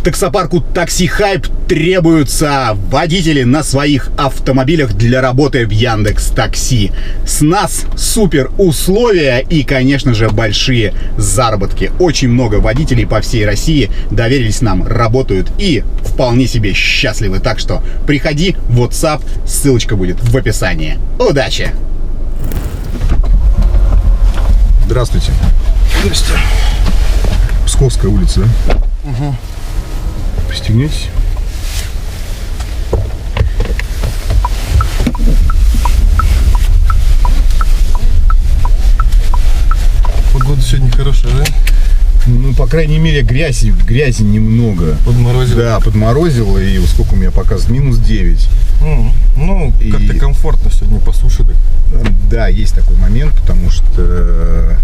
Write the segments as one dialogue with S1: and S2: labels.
S1: Таксопарку Такси Хайп требуются водители на своих автомобилях для работы в Яндекс.Такси. С нас супер условия и, конечно же, большие заработки. Очень много водителей по всей России доверились нам, работают и вполне себе счастливы. Так что приходи в WhatsApp, ссылочка будет в описании. Удачи!
S2: Здравствуйте.
S3: Здравствуйте.
S2: Псковская улица, да?
S3: Угу.
S2: Пристегнитесь.
S3: Погода сегодня хорошая, да?
S2: Ну, по крайней мере, грязи немного.
S3: Подморозило?
S2: Да, подморозило, и сколько у меня показывает? -9.
S3: Ну, как-то комфортно сегодня по суше. Так.
S2: Да, есть такой момент, потому что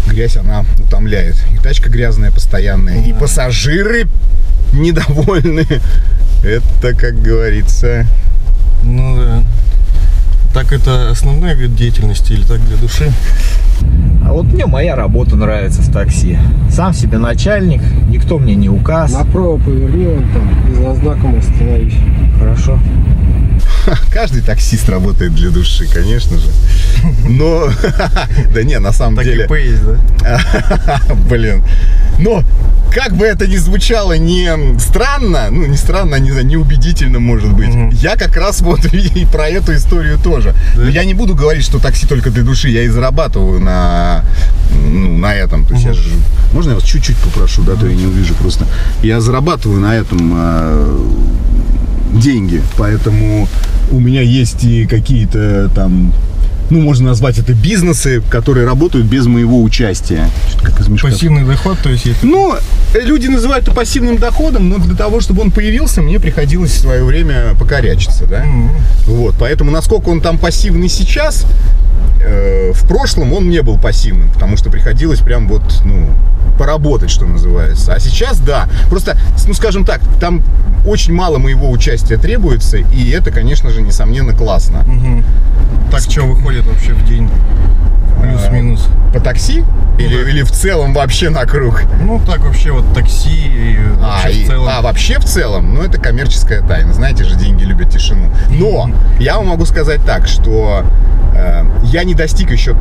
S2: грязь, она утомляет. И тачка грязная постоянная, и пассажиры недовольны. Это, как говорится...
S3: Ну да. Так это основной вид деятельности или так для души?
S4: А вот мне моя работа нравится в такси. Сам себе начальник, никто мне не указ.
S5: Направо поверни, вон там, и за знаком остановись.
S4: Хорошо.
S2: Каждый таксист работает для души, конечно же. Но, да не, на самом деле...
S3: Так и есть, да?
S2: Блин. Но, как бы это ни звучало не странно, ну, не странно, не знаю, неубедительно, может быть. Я как раз вот и про эту историю тоже. Но я не буду говорить, что такси только для души. Я и зарабатываю на этом. То есть я же... Можно я вас чуть-чуть попрошу, да, то я не увижу просто. Я зарабатываю на этом деньги, поэтому у меня есть и какие-то там, ну, можно назвать это бизнесы, которые работают без моего участия.
S3: Пассивный доход, то есть...
S2: Ну, люди называют это пассивным доходом, но для того, чтобы он появился, мне приходилось в свое время покорячиться, да? Вот, поэтому насколько он там пассивный сейчас, в прошлом он не был пассивным, потому что приходилось прям вот, ну, поработать, что называется. А сейчас, да, просто, ну, скажем так, там очень мало моего участия требуется, и это, конечно же, несомненно, классно.
S3: Так, что выходит вообще в день? Плюс-минус.
S2: По такси? Или в целом вообще на круг?
S3: Ну, так вообще вот такси и вообще в целом.
S2: Вообще в целом? Ну, это коммерческая тайна. Знаете же, деньги любят тишину. Но я вам могу сказать так, что я не достиг еще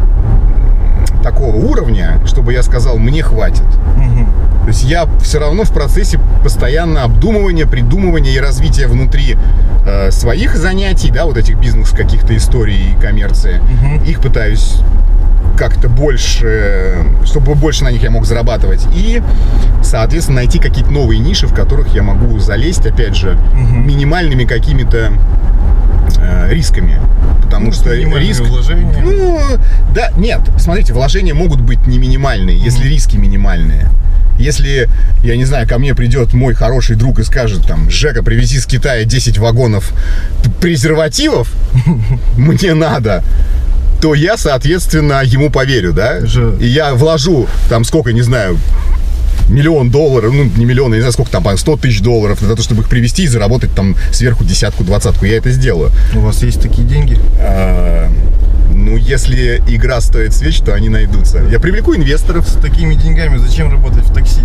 S2: такого уровня, чтобы я сказал, мне хватит. То есть я все равно в процессе постоянно обдумывания, придумывания и развития внутри своих занятий, да, вот этих бизнес каких-то историй и коммерции. Их пытаюсь как-то больше, чтобы больше на них я мог зарабатывать. И, соответственно, найти какие-то новые ниши, в которых я могу залезть, опять же, минимальными какими-то рисками. Потому что риск...
S3: вложения.
S2: Ну, да, нет, смотрите, вложения могут быть не минимальные, если риски минимальные. Если, я не знаю, ко мне придет мой хороший друг и скажет, там, Жека, привези с Китая 10 вагонов презервативов, мне надо, то я, соответственно, ему поверю, да? И я вложу, там, сколько, не знаю, $1 миллион, ну, не миллион, я не знаю, сколько там, $100 000 на то, чтобы их привезти и заработать там сверху 10-20, я это сделаю.
S3: У вас есть такие деньги?
S2: Ну, если игра стоит свеч, то они найдутся. Я привлеку инвесторов.
S3: С такими деньгами зачем работать в такси?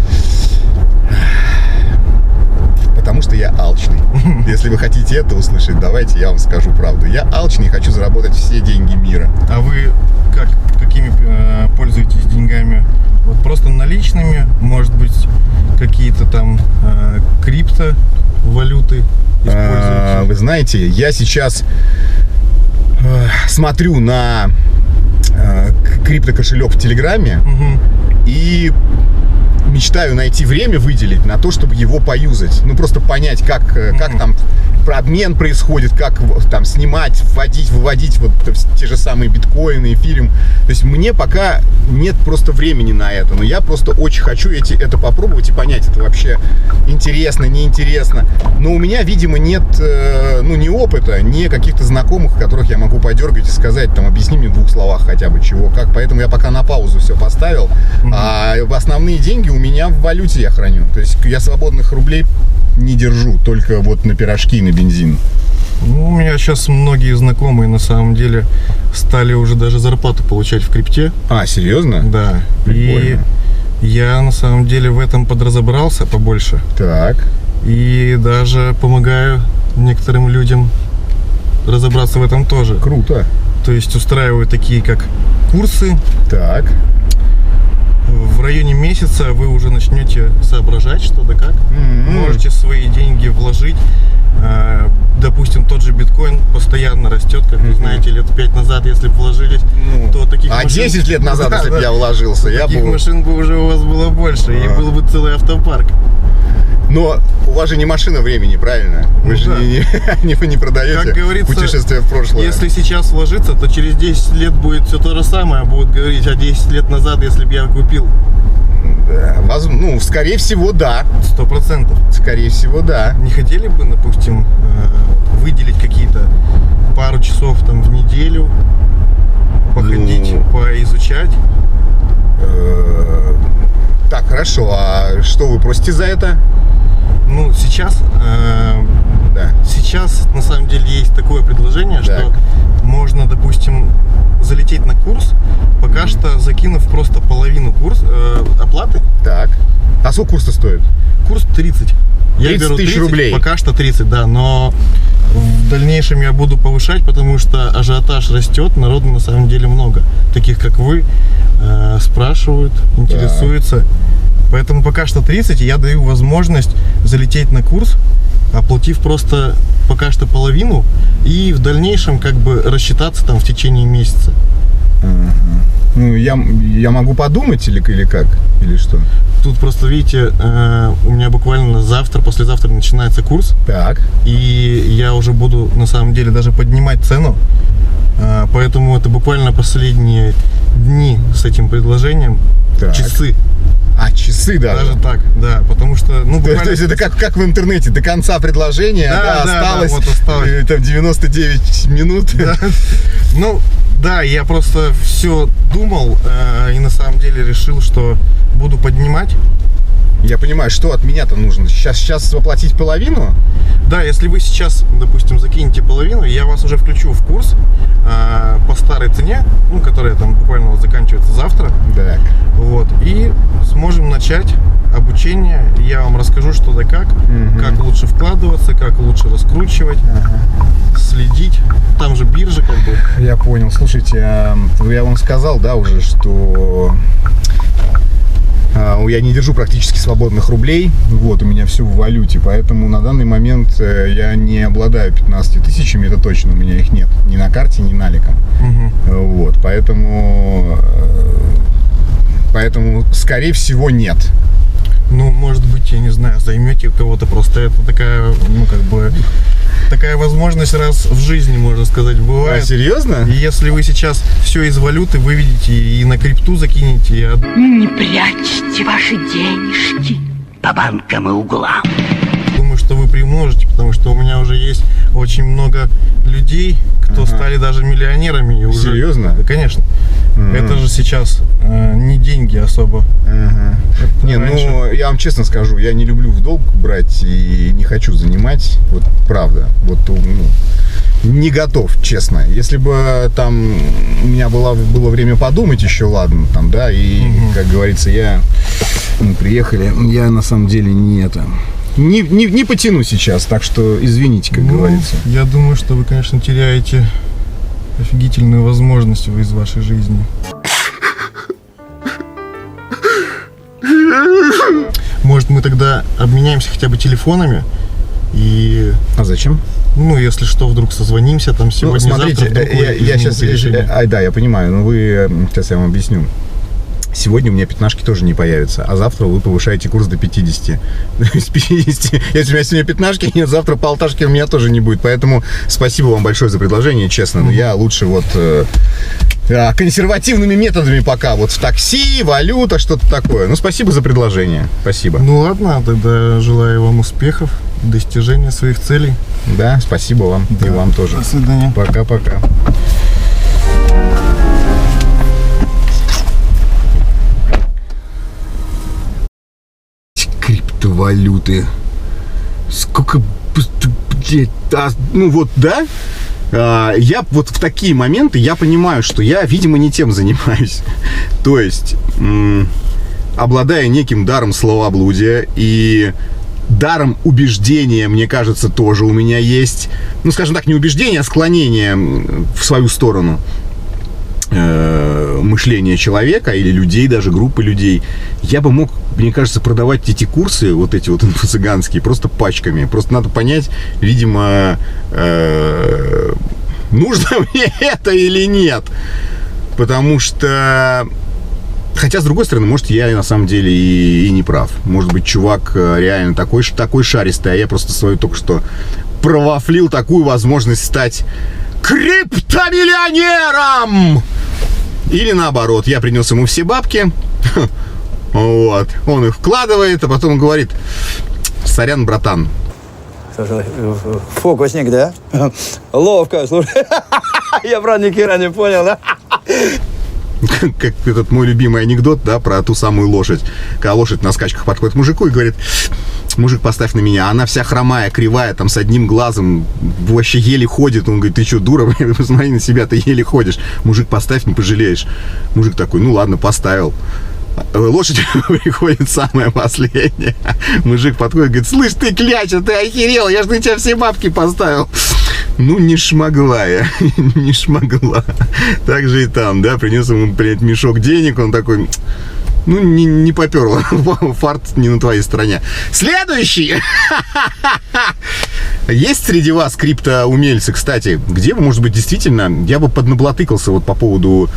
S2: Потому что я алчный. Если вы хотите это услышать, давайте я вам скажу правду. Я алчный, хочу заработать все деньги мира.
S3: А вы какими пользуетесь деньгами? Вот просто наличными, может быть, какие-то там криптовалюты используете?
S2: Вы знаете, я сейчас смотрю на криптокошелек в Телеграме и мечтаю найти время выделить на то, чтобы его поюзать. Ну, просто понять, как там обмен происходит, как там снимать, вводить, выводить вот те же самые биткоины, эфириум. То есть мне пока нет просто времени на это. Но я просто очень хочу это попробовать и понять, это вообще интересно, неинтересно. Но у меня, видимо, нет ни опыта, ни каких-то знакомых, которых я могу подергать и сказать, там, объясни мне в 2 словах хотя бы чего, как. Поэтому я пока на паузу все поставил. А основные деньги у меня в валюте я храню. То есть я свободных рублей не держу, только вот на пирожки и на бензин.
S3: Ну, у меня сейчас многие знакомые на самом деле стали уже даже зарплату получать в крипте.
S2: А, серьезно?
S3: Да.
S2: Прикольно.
S3: И Я на самом деле в этом подразобрался побольше.
S2: Так.
S3: И даже помогаю некоторым людям разобраться в этом тоже.
S2: Круто.
S3: То есть устраиваю такие как курсы.
S2: Так.
S3: В районе месяца вы уже начнете соображать, что да как. Можете свои деньги вложить. Допустим, тот же биткоин постоянно растет, как вы знаете, лет 5 назад, если бы вложились, то таких
S2: А
S3: машин...
S2: 10 лет назад,
S3: Да,
S2: если бы
S3: да.
S2: я вложился, я
S3: Таких
S2: бы...
S3: машин бы уже у вас было больше, и был бы целый автопарк.
S2: Но у вас же не машина времени, правильно? Вы
S3: Ну
S2: же
S3: да.
S2: не продаете
S3: Как говорится,
S2: путешествие в прошлое.
S3: Если сейчас вложиться, то через 10 лет будет все то же самое. Будут говорить, а 10 лет назад, если бы я купил.
S2: Да, ну, скорее всего, да.
S3: 100%.
S2: Скорее всего, да.
S3: Не хотели бы, допустим, выделить какие-то пару часов там в неделю, походить,
S2: Ну.
S3: поизучать?
S2: Так, хорошо. А что вы просите за это?
S3: Ну, сейчас,
S2: Да.
S3: сейчас на самом деле есть такое предложение, что
S2: Так.
S3: можно, допустим, залететь на курс, пока что закинув просто половину оплаты.
S2: Так. А сколько курс-то стоит?
S3: Курс 30.
S2: 30 тысяч рублей.
S3: Пока что 30, да, но в дальнейшем я буду повышать, потому что ажиотаж растет, народу на самом деле много. Таких как вы спрашивают, интересуются. Поэтому пока что 30, и я даю возможность залететь на курс, оплатив просто пока что половину, и в дальнейшем как бы рассчитаться там в течение месяца.
S2: Ну, я могу подумать или как? Или что?
S3: Тут просто, видите, у меня буквально завтра, послезавтра начинается курс,
S2: Так.
S3: и я уже буду на самом деле даже поднимать цену, поэтому это буквально последние дни с этим предложением,
S2: Так.
S3: часы,
S2: А, часы даже.
S3: даже так, да, потому что, ну,
S2: То
S3: буквально...
S2: есть это как в интернете, до конца предложения,
S3: Да, да,
S2: осталось,
S3: да, вот осталось.
S2: Там 99 минут.
S3: Да. Ну, да, я просто все думал и на самом деле решил, что буду поднимать.
S2: Я понимаю, что от меня-то нужно? Сейчас оплатить половину?
S3: Да, если вы сейчас, допустим, закинете половину, я вас уже включу в курс по старой цене, ну, которая там буквально вот заканчивается завтра.
S2: Так.
S3: Вот, и сможем начать обучение. Я вам расскажу, что да как лучше вкладываться, как лучше раскручивать, следить. Там же биржа как бы.
S2: Я понял. Слушайте, я вам сказал, да, уже, что я не держу практически свободных рублей. Вот, у меня все в валюте, поэтому на данный момент я не обладаю 15 тысячами, это точно, у меня их нет. Ни на карте, ни наликом. Вот, поэтому, скорее всего, нет.
S3: Ну, может быть, я не знаю, займете кого-то, просто это такая, ну, как бы, такая возможность раз в жизни, можно сказать, бывает.
S2: А, серьезно?
S3: И если вы сейчас все из валюты выведете и на крипту закинете, я
S6: Не прячьте ваши денежки по банкам и углам.
S3: думаю, что вы приумножите, потому что у меня уже есть очень много людей, кто стали даже миллионерами. И уже...
S2: Серьезно?
S3: Да, конечно. Это же сейчас не деньги особо.
S2: Не,
S3: раньше.
S2: ну, я вам честно скажу, я не люблю в долг брать и не хочу занимать, вот правда, вот, ну, не готов, честно. Если бы там у меня было время подумать еще, ладно, там, да, и, как говорится, приехали, я на самом деле не потяну сейчас, так что извините, как
S3: Ну,
S2: говорится.
S3: я думаю, что вы, конечно, теряете офигительную возможность из вашей жизни. Может, мы тогда обменяемся хотя бы телефонами и,
S2: А зачем?
S3: ну, если что, вдруг созвонимся там
S2: Ну,
S3: сегодня,
S2: смотрите,
S3: завтра. Вдруг вы
S2: я сейчас...
S3: измените решение.
S2: Да, я понимаю, но сейчас я вам объясню. Сегодня у меня пятнашки тоже не появятся, а завтра вы повышаете курс до 50. С 50. Если у меня сегодня пятнашки нет, завтра полташки у меня тоже не будет. Поэтому спасибо вам большое за предложение, честно. Но я лучше вот консервативными методами пока. Вот в такси, валюта, что-то такое. Ну, спасибо за предложение. Спасибо.
S3: Ну ладно, тогда желаю вам успехов, достижения своих целей.
S2: Да, спасибо вам. И вам тоже.
S3: До свидания.
S2: Пока-пока. Криптовалюты. Сколько... Ну вот, да? Я вот в такие моменты я понимаю, что я, видимо, не тем занимаюсь. То есть обладая неким даром словоблудия и даром убеждения, мне кажется, тоже у меня есть. Ну, скажем так, не убеждение, а склонение в свою сторону мышления человека или людей, даже группы людей. Я бы мог, мне кажется, продавать эти курсы, вот эти вот инфо-цыганские, просто пачками. Просто надо понять, видимо, нужно мне это или нет. Потому что... Хотя, с другой стороны, может, я на самом деле и не прав. Может быть, чувак реально такой шаристый, а я просто свою только что провафлил такую возможность стать криптомиллионером! Или наоборот, я принес ему все бабки, вот, он их вкладывает, а потом говорит: сорян, братан.
S7: Фокусник, да? Ловко, слушай. Я, правда, ни хера не понял, да?
S2: Как этот мой любимый анекдот, да, про ту самую лошадь. Когда лошадь на скачках подходит к мужику и говорит: мужик, поставь на меня. Она вся хромая, кривая, там с одним глазом, вообще еле ходит. Он говорит: ты что, дура, посмотри на себя, ты еле ходишь. Мужик, поставь, не пожалеешь. Мужик такой: ну ладно, поставил. Лошадь приходит самая последняя. Мужик подходит и говорит: слышь, ты кляча, ты охерел, я же на тебя все бабки поставил. Ну, не шмогла я, не шмогла. Так же и там, да, принес ему, блядь, мешок денег, он такой: ну, не поперло, фарт не на твоей стороне. Следующий! Есть среди вас криптоумельцы, кстати, где вы, может быть, действительно, я бы поднаблатыкался вот по поводу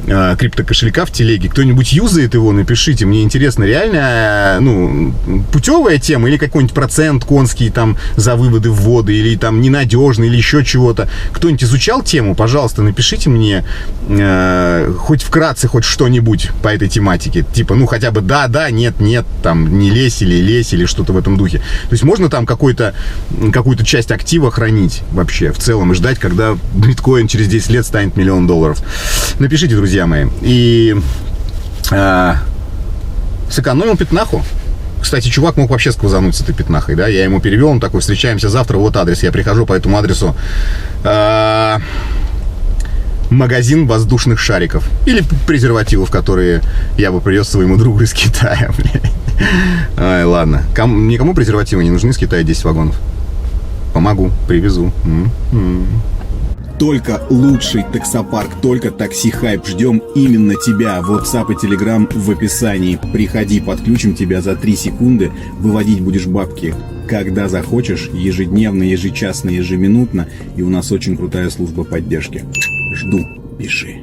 S2: криптокошелька в телеге. Кто-нибудь юзает его, напишите. Мне интересно, реально, ну, путевая тема или какой-нибудь процент конский там за выводы, вводы, или там ненадежный, или еще чего-то. Кто-нибудь изучал тему? Пожалуйста, напишите мне хоть вкратце, хоть что-нибудь по этой тематике. Типа, ну, хотя бы да, нет, там, не лезь или что-то в этом духе. То есть можно там какую-то часть актива хранить вообще в целом и ждать, когда биткоин через 10 лет станет $1 миллион. Напишите, друзья мои. И сэкономил пятнаху. Кстати, чувак мог вообще сквозануть с этой пятнахой, да? Я ему перевел, он такой: встречаемся завтра, вот адрес. Я прихожу по этому адресу. Магазин воздушных шариков. Или презервативов, которые я бы привез своему другу из Китая, блядь. Ай, ладно. Никому презервативы не нужны, из Китая 10 вагонов. Помогу, привезу.
S1: Только лучший таксопарк, только Такси Хайп. Ждем именно тебя. WhatsApp и Telegram в описании. Приходи, подключим тебя за 3 секунды. Выводить будешь бабки, когда захочешь, ежедневно, ежечасно, ежеминутно. И у нас очень крутая служба поддержки. Жду, пиши.